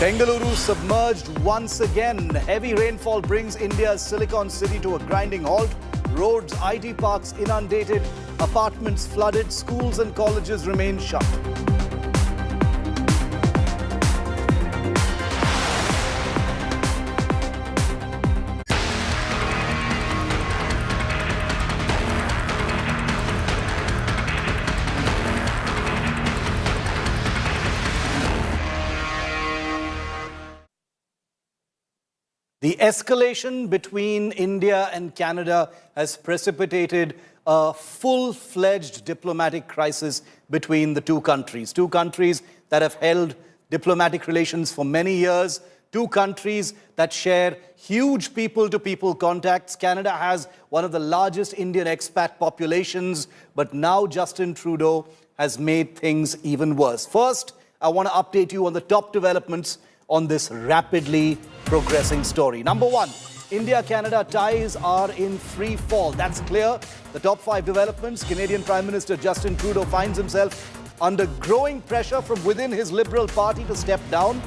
Bengaluru submerged once again. Heavy rainfall brings India's Silicon City to a grinding halt. Roads, IT parks inundated, apartments flooded, schools and colleges remain shut. The escalation between India and Canada has precipitated a full-fledged diplomatic crisis between the two countries that have held diplomatic relations for many years, two countries that share huge people-to-people contacts. Canada has one of the largest Indian expat populations, but now Justin Trudeau has made things even worse. First, I want to update you on the top developments on this rapidly progressing story. Number one, India-Canada ties are in free fall. That's clear. The top 5 developments: Canadian Prime Minister Justin Trudeau finds himself under growing pressure from within his Liberal Party to step down.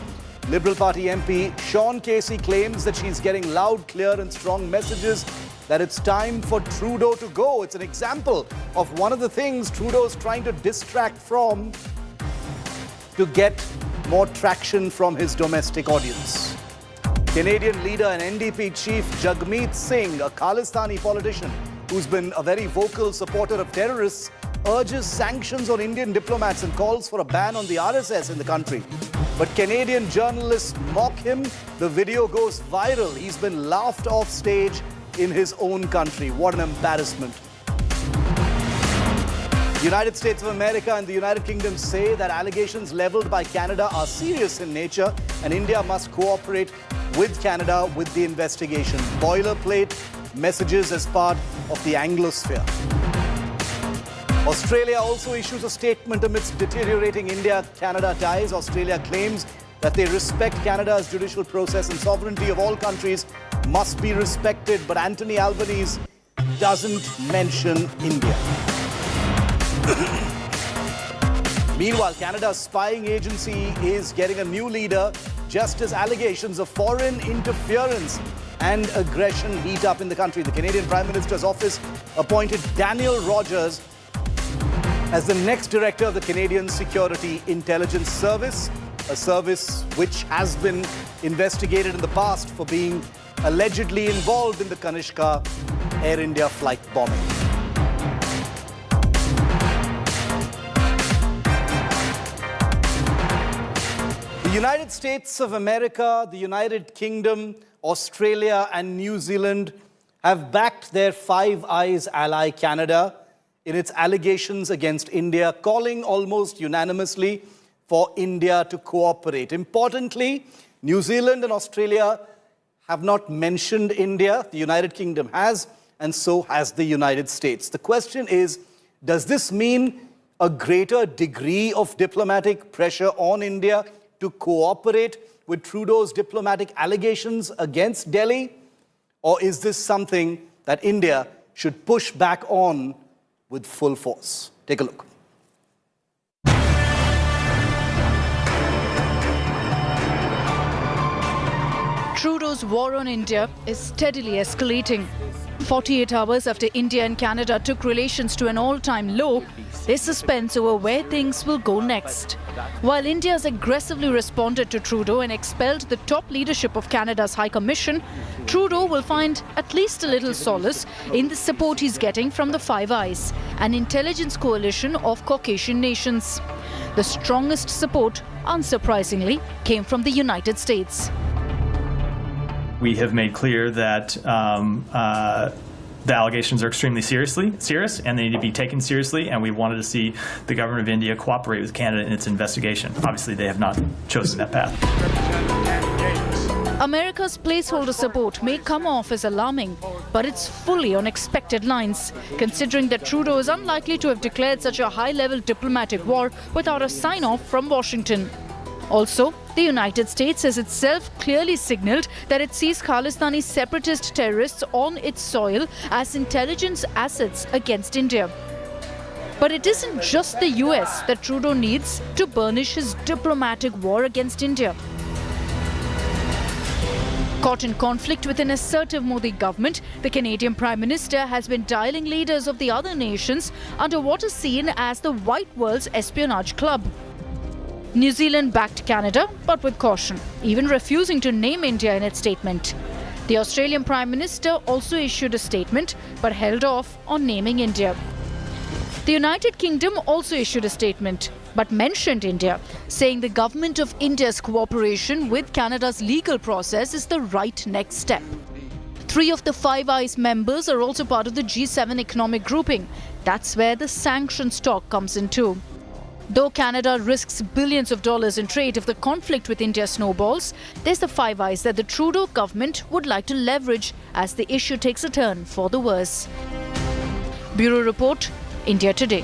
Liberal Party MP Sean Casey claims that she's getting loud, clear and strong messages that it's time for Trudeau to go. It's an example of one of the things Trudeau's trying to distract from to get more traction from his domestic audience. Canadian leader and NDP chief Jagmeet Singh, a Khalistani politician who's been a very vocal supporter of terrorists, urges sanctions on Indian diplomats and calls for a ban on the RSS in the country. But Canadian journalists mock him. The video goes viral. He's been laughed off stage in his own country. What an embarrassment. The United States of America and the United Kingdom say that allegations leveled by Canada are serious in nature and India must cooperate with Canada with the investigation. Boilerplate messages as part of the Anglosphere. Australia also issues a statement amidst deteriorating India-Canada ties. Australia claims that they respect Canada's judicial process and sovereignty of all countries must be respected, but Anthony Albanese doesn't mention India. Meanwhile, Canada's spying agency is getting a new leader just as allegations of foreign interference and aggression heat up in the country. The Canadian Prime Minister's office appointed Daniel Rogers as the next director of the Canadian Security Intelligence Service, a service which has been investigated in the past for being allegedly involved in the Kanishka Air India flight bombing. The United States of America, the United Kingdom, Australia and New Zealand have backed their Five Eyes ally Canada in its allegations against India, calling almost unanimously for India to cooperate. Importantly, New Zealand and Australia have not mentioned India. The United Kingdom has, and so has the United States. The question is, does this mean a greater degree of diplomatic pressure on India to cooperate with Trudeau's diplomatic allegations against Delhi? Or is this something that India should push back on with full force? Take a look. Trudeau's war on India is steadily escalating. 48 hours after India and Canada took relations to an all-time low, there's suspense over where things will go next. While India has aggressively responded to Trudeau and expelled the top leadership of Canada's High Commission, Trudeau will find at least a little solace in the support he's getting from the Five Eyes, an intelligence coalition of Caucasian nations. The strongest support, unsurprisingly, came from the United States. We have made clear that the allegations are extremely serious and they need to be taken seriously, and we wanted to see the government of India cooperate with Canada in its investigation. Obviously, they have not chosen that path. America's placeholder support may come off as alarming, but it's fully on expected lines, considering that Trudeau is unlikely to have declared such a high-level diplomatic war without a sign-off from Washington. Also, the United States has itself clearly signaled that it sees Khalistani separatist terrorists on its soil as intelligence assets against India. But it isn't just the US that Trudeau needs to burnish his diplomatic war against India. Caught in conflict with an assertive Modi government, the Canadian Prime Minister has been dialing leaders of the other nations under what is seen as the White World's espionage club. New Zealand backed Canada, but with caution, even refusing to name India in its statement. The Australian Prime Minister also issued a statement, but held off on naming India. The United Kingdom also issued a statement, but mentioned India, saying the government of India's cooperation with Canada's legal process is the right next step. 3 of the Five Eyes members are also part of the G7 economic grouping. That's where the sanctions talk comes in too. Though Canada risks billions of dollars in trade if the conflict with India snowballs, there's the Five Eyes that the Trudeau government would like to leverage as the issue takes a turn for the worse. Bureau Report, India Today.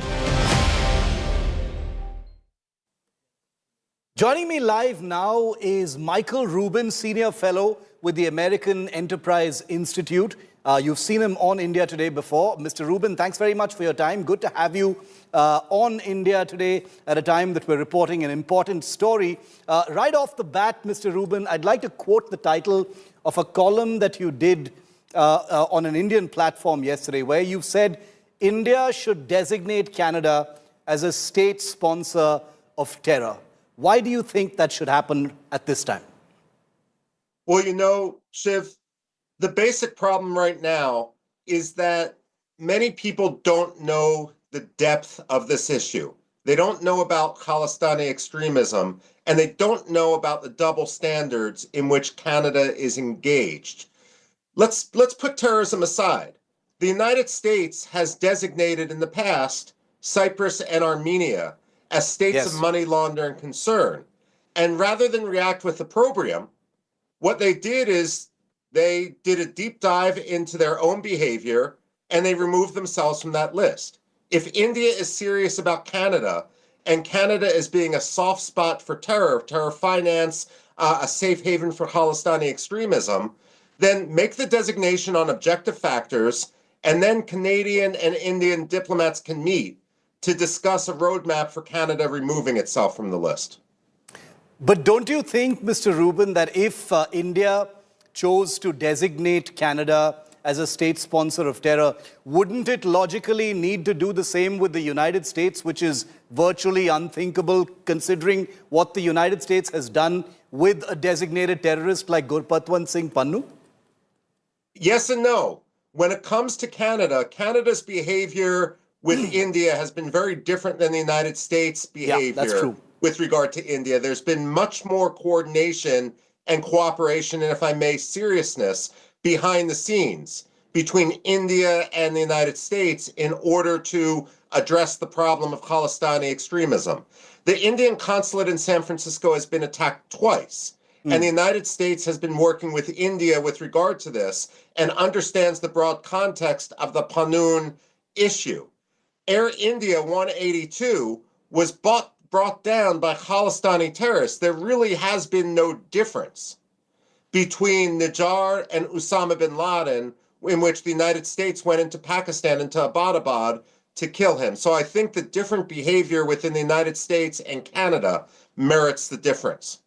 Joining me live now is Michael Rubin, Senior Fellow with the American Enterprise Institute. You've seen him on India Today before. Mr. Rubin, thanks very much for your time. Good to have you on India Today at a time that we're reporting an important story. Right off the bat, Mr. Rubin, I'd like to quote the title of a column that you did on an Indian platform yesterday, where you said India should designate Canada as a state sponsor of terror. Why do you think that should happen at this time? Well, you know, Shiv, the basic problem right now is that many people don't know the depth of this issue. They don't know about Khalistani extremism, and they don't know about the double standards in which Canada is engaged. Let's put terrorism aside. The United States has designated in the past Cyprus and Armenia as states of money laundering concern. And rather than react with opprobrium, what they did is they did a deep dive into their own behavior and they removed themselves from that list. If India is serious about Canada and Canada is being a soft spot for terror finance, a safe haven for Khalistani extremism, then make the designation on objective factors, and then Canadian and Indian diplomats can meet to discuss a roadmap for Canada removing itself from the list. But don't you think, Mr. Rubin, that if India chose to designate Canada as a state sponsor of terror, wouldn't it logically need to do the same with the United States, which is virtually unthinkable considering what the United States has done with a designated terrorist like Gurpatwant Singh Pannu? Yes and no. When it comes to Canada, Canada's behavior with India has been very different than the United States' behavior with regard to India. There's been much more coordination and cooperation, and if I may, seriousness behind the scenes between India and the United States in order to address the problem of Khalistani extremism. The Indian consulate in San Francisco has been attacked twice. And the United States has been working with India with regard to this and understands the broad context of the Pannoon issue. Air India 182 was brought down by Khalistani terrorists. There really has been no difference between Najjar and Osama bin Laden, in which the United States went into Pakistan, into Abbottabad, to kill him. So I think the different behavior within the United States and Canada merits the difference.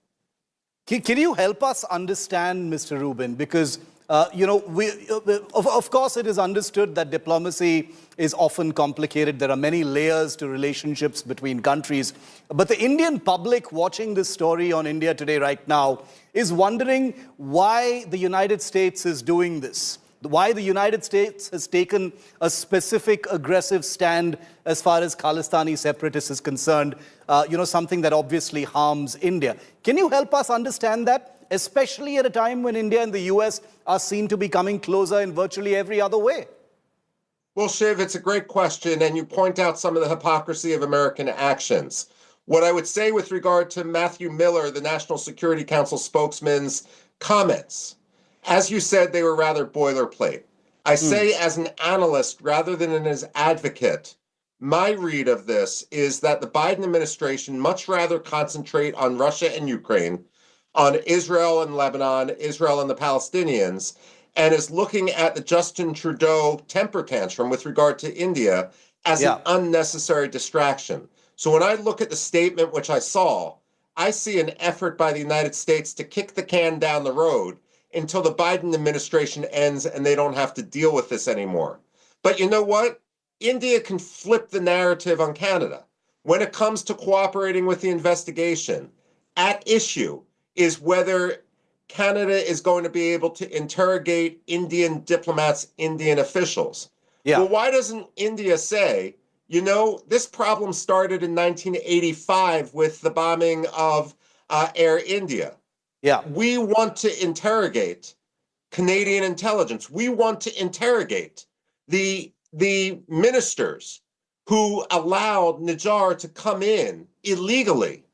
Can you help us understand, Mr. Rubin? Because, of course, it is understood that diplomacy is often complicated. There are many layers to relationships between countries. But the Indian public watching this story on India Today right now is wondering why the United States is doing this. Why the United States has taken a specific aggressive stand as far as Khalistani separatists is concerned, something that obviously harms India. Can you help us understand that, especially at a time when India and the US are seen to be coming closer in virtually every other way? Well, Shiv, it's a great question, and you point out some of the hypocrisy of American actions. What I would say with regard to Matthew Miller, the National Security Council spokesman's comments, as you said, they were rather boilerplate. I say as an analyst rather than as advocate, my read of this is that the Biden administration much rather concentrate on Russia and Ukraine, on Israel and Lebanon, Israel and the Palestinians, and is looking at the Justin Trudeau temper tantrum with regard to India as an unnecessary distraction. So when I look at the statement which I saw, I see an effort by the United States to kick the can down the road until the Biden administration ends and they don't have to deal with this anymore. But you know what? India can flip the narrative on Canada. When it comes to cooperating with the investigation, at issue is whether Canada is going to be able to interrogate Indian diplomats, Indian officials. Yeah. Well, why doesn't India say, you know, this problem started in 1985 with the bombing of Air India. Yeah. We want to interrogate Canadian intelligence. We want to interrogate the ministers who allowed Najjar to come in illegally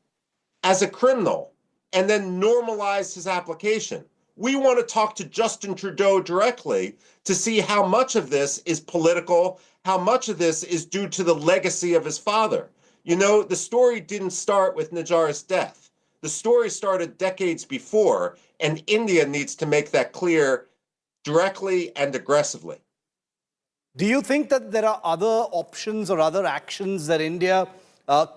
as a criminal and then normalize his application. We want to talk to Justin Trudeau directly to see how much of this is political, how much of this is due to the legacy of his father. You know, the story didn't start with Najjar's death. The story started decades before, and India needs to make that clear directly and aggressively. Do you think that there are other options or other actions that India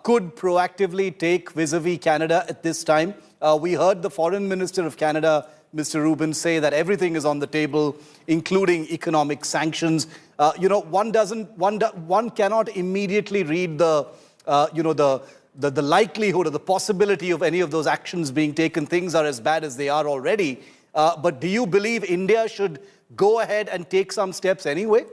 could proactively take vis-a-vis Canada at this time? We heard the Foreign Minister of Canada, Mr. Rubin, say that everything is on the table, including economic sanctions. You know, one cannot immediately read the likelihood or the possibility of any of those actions being taken. Things are as bad as they are already. But do you believe India should go ahead and take some steps anyway?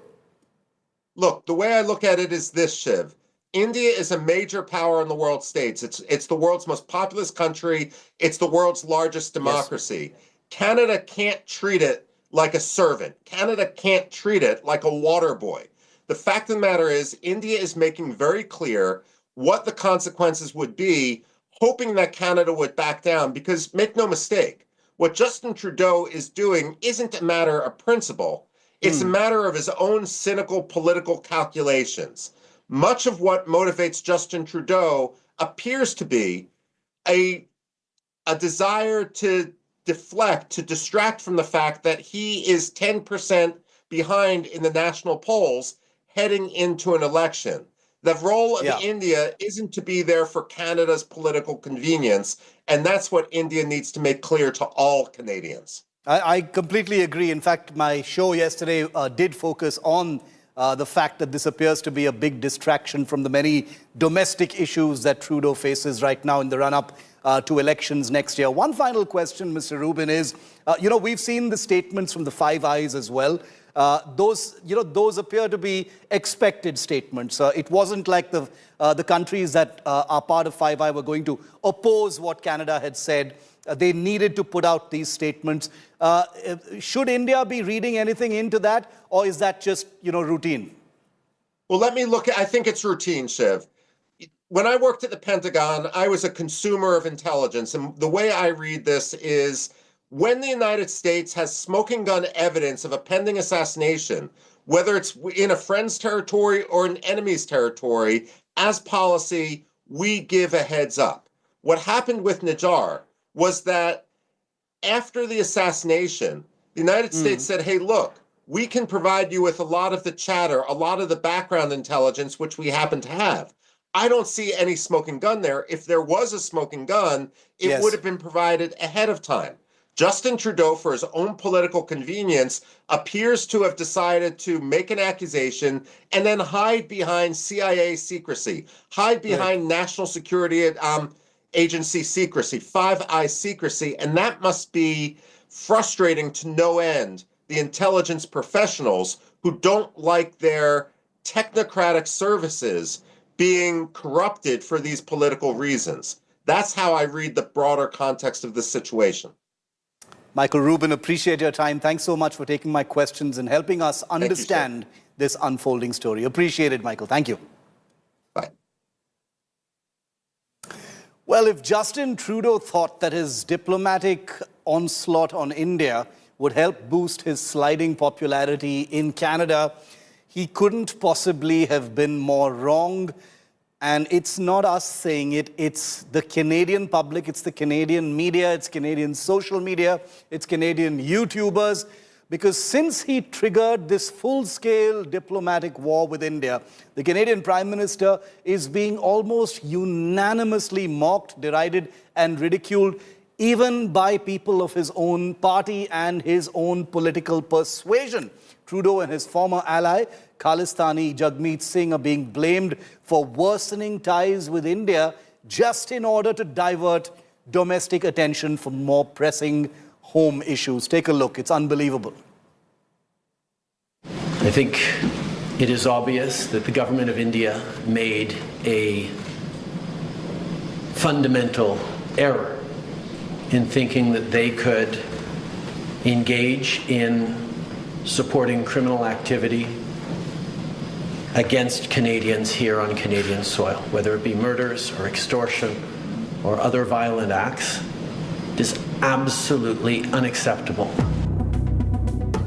Look, the way I look at it is this, Shiv. India is a major power in the world states. It's the world's most populous country. It's the world's largest democracy. Yes. Canada can't treat it like a servant. Canada can't treat it like a water boy. The fact of the matter is, India is making very clear what the consequences would be, hoping that Canada would back down, because make no mistake, what Justin Trudeau is doing isn't a matter of principle. It's a matter of his own cynical political calculations. Much of what motivates Justin Trudeau appears to be a desire to deflect, to distract from the fact that he is 10% behind in the national polls heading into an election. The role of India isn't to be there for Canada's political convenience, and that's what India needs to make clear to all Canadians. I completely agree. In fact, my show yesterday did focus on the fact that this appears to be a big distraction from the many domestic issues that Trudeau faces right now in the run-up to elections next year. One final question, Mr. Rubin, is, we've seen the statements from the Five Eyes as well. Those appear to be expected statements. It wasn't like the countries that are part of Five Eyes were going to oppose what Canada had said. They needed to put out these statements. Should India be reading anything into that, or is that just, routine? Well, let me look I think it's routine, Shiv. When I worked at the Pentagon, I was a consumer of intelligence. And the way I read this is when the United States has smoking gun evidence of a pending assassination, whether it's in a friend's territory or an enemy's territory, as policy, we give a heads up. What happened with Najjar was that after the assassination, the United States said, hey, look, we can provide you with a lot of the chatter, a lot of the background intelligence, which we happen to have. I don't see any smoking gun there. If there was a smoking gun, it would have been provided ahead of time. Justin Trudeau, for his own political convenience, appears to have decided to make an accusation and then hide behind CIA secrecy, hide behind National Security Agency secrecy, Five Eyes secrecy, and that must be frustrating to no end. The intelligence professionals who don't like their technocratic services being corrupted for these political reasons. That's how I read the broader context of this situation. Michael Rubin, appreciate your time. Thanks so much for taking my questions and helping us understand this unfolding story. Appreciate it, Michael. Thank you. Bye. Well, if Justin Trudeau thought that his diplomatic onslaught on India would help boost his sliding popularity in Canada, he couldn't possibly have been more wrong. And it's not us saying it, it's the Canadian public, it's the Canadian media, it's Canadian social media, it's Canadian YouTubers. Because since he triggered this full-scale diplomatic war with India, the Canadian Prime Minister is being almost unanimously mocked, derided, and ridiculed, even by people of his own party and his own political persuasion. Trudeau and his former ally, Khalistani Jagmeet Singh, are being blamed for worsening ties with India just in order to divert domestic attention from more pressing home issues. Take a look. It's unbelievable. I think it is obvious that the government of India made a fundamental error in thinking that they could engage in supporting criminal activity against Canadians here on Canadian soil, whether it be murders or extortion or other violent acts. It is absolutely unacceptable.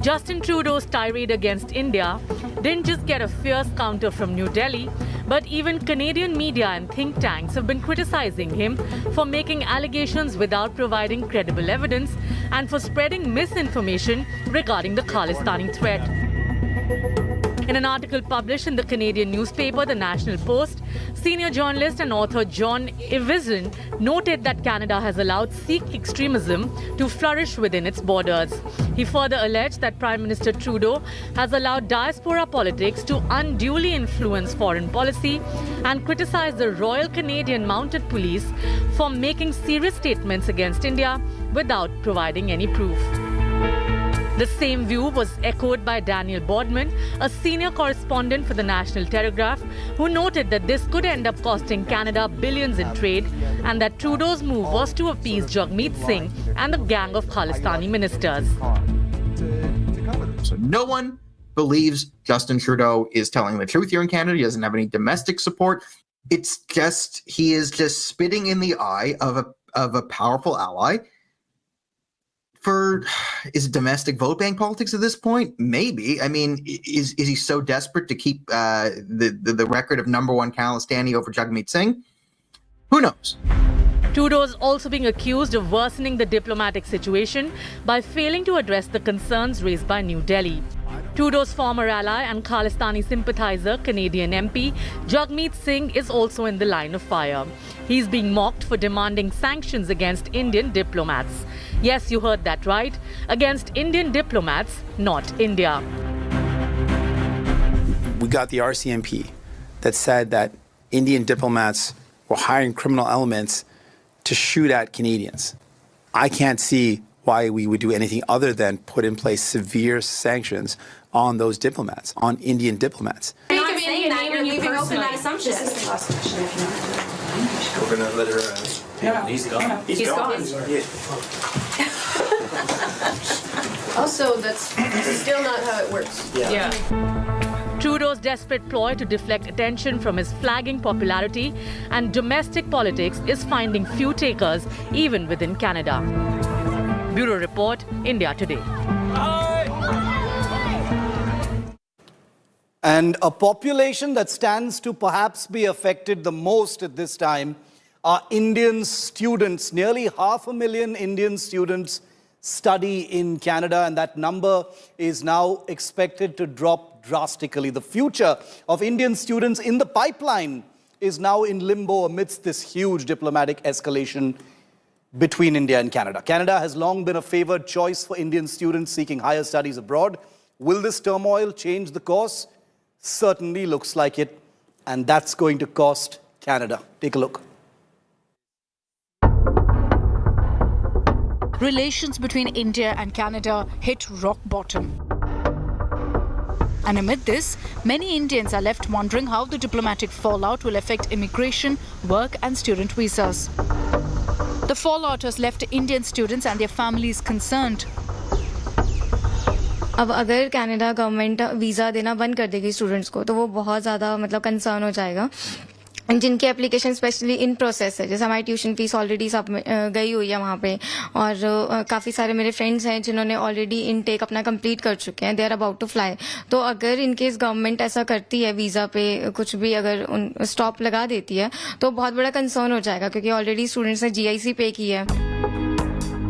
Justin Trudeau's tirade against India didn't just get a fierce counter from New Delhi, but even Canadian media and think tanks have been criticizing him for making allegations without providing credible evidence and for spreading misinformation regarding the Khalistani threat. In an article published in the Canadian newspaper The National Post, senior journalist and author John Ivison noted that Canada has allowed Sikh extremism to flourish within its borders. He further alleged that Prime Minister Trudeau has allowed diaspora politics to unduly influence foreign policy and criticized the Royal Canadian Mounted Police for making serious statements against India without providing any proof. The same view was echoed by Daniel Bodman, a senior correspondent for the National Telegraph, who noted that this could end up costing Canada billions in trade and that Trudeau's move was to appease Jagmeet Singh and the gang of Khalistani ministers. So no one believes Justin Trudeau is telling the truth here in Canada. He doesn't have any domestic support. It's just, he is just spitting in the eye of a powerful ally. Is it domestic vote bank politics at this point? Maybe. I mean, is he so desperate to keep the record of number one Khalistani over Jagmeet Singh? Who knows? Trudeau is also being accused of worsening the diplomatic situation by failing to address the concerns raised by New Delhi. Trudeau's former ally and Khalistani sympathizer, Canadian MP Jagmeet Singh, is also in the line of fire. He's being mocked for demanding sanctions against Indian diplomats. Yes, you heard that right. Against Indian diplomats, not India. We got the RCMP that said that Indian diplomats were hiring criminal elements to shoot at Canadians. I can't see why we would do anything other than put in place severe sanctions on those diplomats, on Indian diplomats. You're not saying that, you're leaving open that assumption. This is the last question if you want. We're gonna let her. He's gone. Yeah. He's gone. Also, that's still not how it works. Yeah. Trudeau's desperate ploy to deflect attention from his flagging popularity and domestic politics is finding few takers even within Canada. Bureau Report, India Today. And a population that stands to perhaps be affected the most at this time are Indian students. Nearly 500,000 Indian students study in Canada, and that number is now expected to drop drastically. The future of Indian students in the pipeline is now in limbo amidst this huge diplomatic escalation between India and Canada. Canada has long been a favored choice for Indian students seeking higher studies abroad. Will this turmoil change the course? Certainly looks like it, and that's going to cost Canada. Take a look. Relations between India and Canada hit rock bottom. And amid this, many Indians are left wondering how the diplomatic fallout will affect immigration, work and student visas. The fallout has left Indian students and their families concerned. अब अगर Canada government visa देना बंद कर देगी students को तो वो बहुत ज़्यादा मतलब कंसर्न हो जाएगा जिनकी एप्लीकेशन स्पेशली इन प्रोसेस है जैसे हमारी ट्यूशन फीस ऑलरेडी सब गई हुई है वहाँ पे और काफ़ी सारे मेरे फ्रेंड्स हैं जिन्होंने ऑलरेडी इनटेक अपना कंप्लीट कर चुके हैं they are about to fly तो अगर इनकेस गवर्नमेंट ऐसा करती है वीज़ा पे कुछ भी अगर स्टॉप लगा देती है तो बहुत बड़ा कंसर्न हो जाएगा क्योंकि ऑलरेडी स्टूडेंट्स ने GIC पे की है.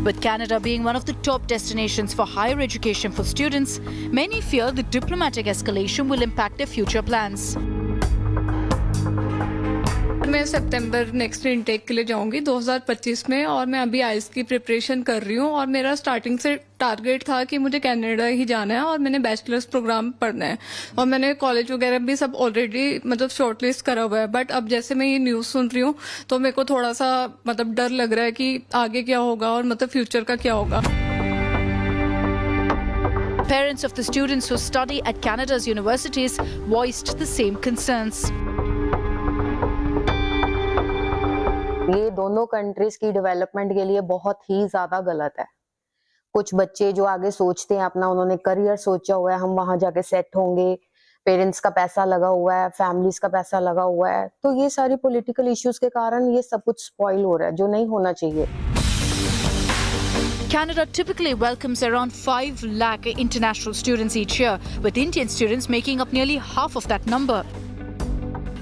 With Canada being one of the top destinations for higher education for students, many fear the diplomatic escalation will impact their future plans. मैं सितंबर नेक्स्ट इनटेक के लिए जाऊंगी 2025 में, और मैं अभी आइल्स की प्रिपरेशन कर रही हूँ, और मेरा स्टार्टिंग से टारगेट था कि मुझे कनाडा ही जाना है और मैंने बैचलर्स प्रोग्राम पढ़ना है, और मैंने कॉलेज वगैरह भी सब ऑलरेडी मतलब शॉर्टलिस्ट करा हुआ है। बट अब जैसे मैं ये न्यूज़ सुन रही हूँ तो मेरे को थोड़ा सा मतलब डर लग रहा है कि आगे क्या होगा और मतलब फ्यूचर का क्या होगा। Parents of the students who study at Canada's universities voiced the same concerns. ये दोनों कंट्रीज की डेवलपमेंट के लिए बहुत ही ज्यादा गलत है। कुछ बच्चे जो आगे सोचते हैं अपना, उन्होंने करियर सोचा हुआ है, हम वहां जाके सेट होंगे, पेरेंट्स का पैसा लगा हुआ है, फैमिलीज का पैसा लगा हुआ है, तो ये सारी पॉलिटिकल इश्यूज के कारण ये सब कुछ स्पॉइल हो रहा है, जो नहीं होना चाहिए। Canada typically welcomes around 5 lakh international students each year, with Indian students making up nearly half of that number.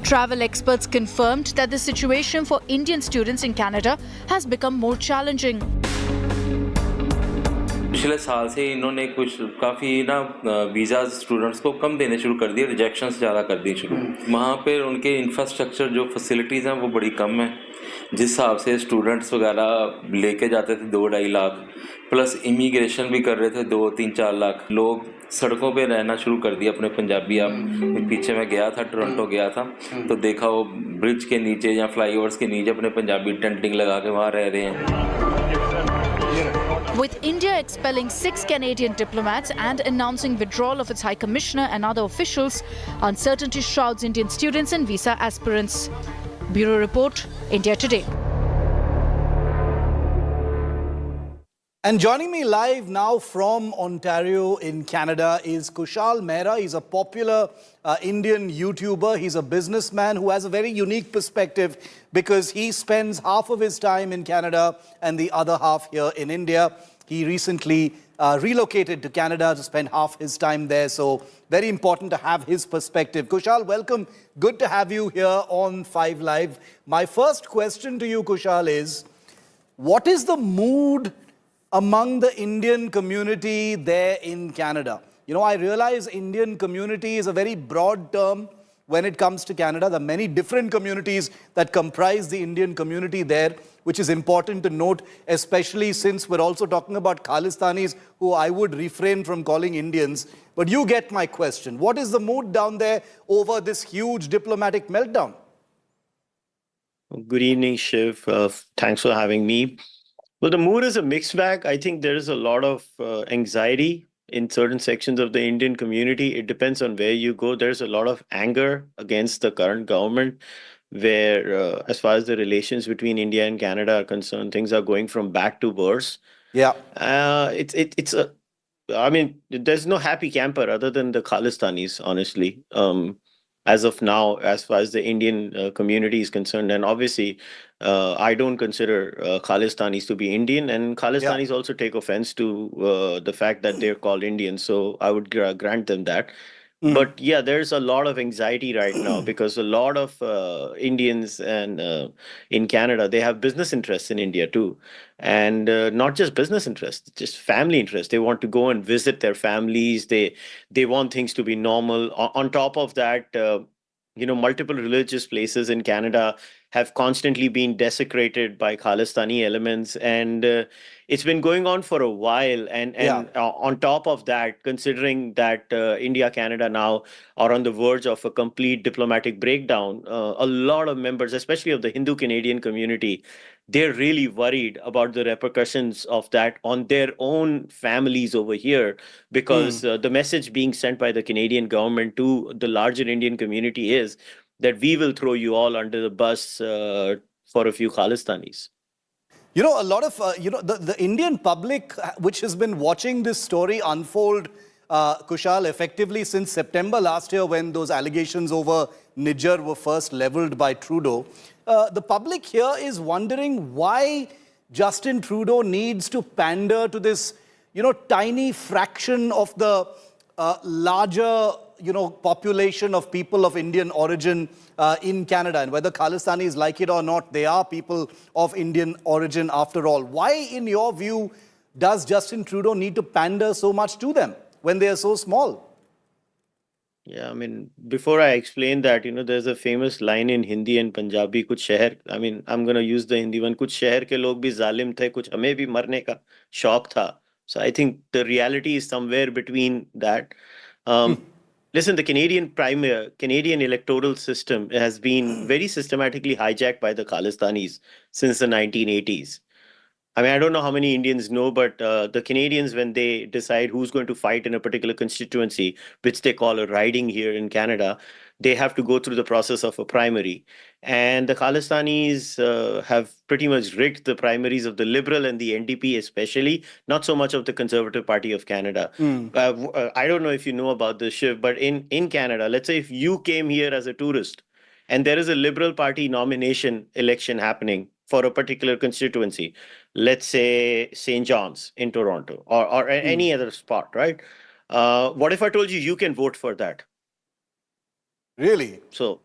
Travel experts confirmed that the situation for Indian students in Canada has become more challenging. पिछले साल से इन्होंने कुछ काफ़ी ना visa students को कम देने शुरू कर दिए, रिजेक्शंस ज़्यादा कर दी शुरू। वहाँ पर उनके इंफ्रास्ट्रक्चर जो फैसिलिटीज़ हैं वो बड़ी कम है। जिस हिसाब से स्टूडेंट्स वगैरह लेके जाते थे 2-2.5 लाख, प्लस इमिग्रेशन भी कर रहे थे 2-3-4 लाख लोग, सड़कों पे रहना शुरू कर दिया अपने पंजाबी। आप पीछे मैं गया था, टोरंटो गया था, तो देखा वो ब्रिज के नीचे या फ्लाईओवर्स के नीचे अपने पंजाबी टेंटिंग लगा के वहाँ रह रहे हैं। With India expelling 6 Canadian diplomats and announcing withdrawal of its High Commissioner and other officials, uncertainty shrouds Indian students and visa aspirants. Bureau Report, India Today. And joining me live now from Ontario in Canada is Kushal Mehra. He's a popular Indian YouTuber. He's a businessman who has a very unique perspective because he spends half of his time in Canada and the other half here in India. He recently relocated to Canada to spend half his time there. So very important to have his perspective. Kushal, welcome. Good to have you here on 5 Live. My first question to you, Kushal, is what is the mood among the Indian community there in Canada? You know, I realize Indian community is a very broad term when it comes to Canada. There are many different communities that comprise the Indian community there, which is important to note, especially since we're also talking about Khalistanis, who I would refrain from calling Indians. But you get my question. What is the mood down there over this huge diplomatic meltdown? Good evening, Shiv. Thanks for having me. Well, the mood is a mixed bag. I think there is a lot of anxiety in certain sections of the Indian community. It depends on where you go. There's a lot of anger against the current government, where as far as the relations between India and Canada are concerned, things are going from bad to worse. Yeah. I mean, there's no happy camper other than the Khalistanis, honestly. As of now, as far as the Indian community is concerned. And obviously, I don't consider Khalistanis to be Indian, and Khalistanis also take offense to the fact that they're called Indians. So I would grant them that. But yeah, there's a lot of anxiety right now because a lot of Indians and in Canada, they have business interests in India too. And not just business interests, just family interests. They want to go and visit their families. They want things to be normal. On top of that, multiple religious places in Canada have constantly been desecrated by Khalistani elements, and it's been going on for a while. And on top of that, considering that India, Canada now are on the verge of a complete diplomatic breakdown, a lot of members, especially of the Hindu Canadian community, they're really worried about the repercussions of that on their own families over here, because the message being sent by the Canadian government to the larger Indian community is that we will throw you all under the bus for a few Khalistanis. You know, a lot of, the Indian public, which has been watching this story unfold, Kushal, effectively since September last year when those allegations over Niger were first leveled by Trudeau, the public here is wondering why Justin Trudeau needs to pander to this, tiny fraction of the larger, population of people of Indian origin in Canada. And whether Khalistanis like it or not, they are people of Indian origin after all. Why, in your view, does Justin Trudeau need to pander so much to them when they are so small? Yeah, I mean, before I explain that, there's a famous line in Hindi and Punjabi, कुछ शहर, I mean, I'm gonna use the Hindi one, कुछ शहर के लोग भी जालिम थे, कुछ हमें भी मरने का शौक था. So I think the reality is somewhere between that. Listen, the Canadian electoral system has been very systematically hijacked by the Khalistanis since the 1980s. I mean, I don't know how many Indians know, but the Canadians, when they decide who's going to fight in a particular constituency, which they call a riding here in Canada, they have to go through the process of a primary. And the Khalistanis have pretty much rigged the primaries of the Liberal and the NDP, especially, not so much of the Conservative Party of Canada. I don't know if you know about this, Shiv, but in Canada, let's say if you came here as a tourist and there is a Liberal Party nomination election happening for a particular constituency, let's say St. John's in Toronto or any other spot, right? What if I told you you can vote for that? Really? So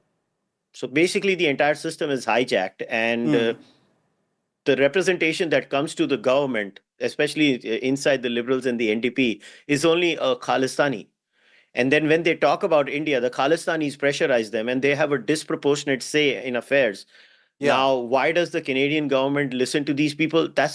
basically the entire system is hijacked, and the representation that comes to the government, especially inside the Liberals and the NDP, is only a Khalistani. And then when they talk about India, the Khalistanis pressurize them and they have a disproportionate say in affairs. Yeah. Now, why does the Canadian government listen to these people? That's the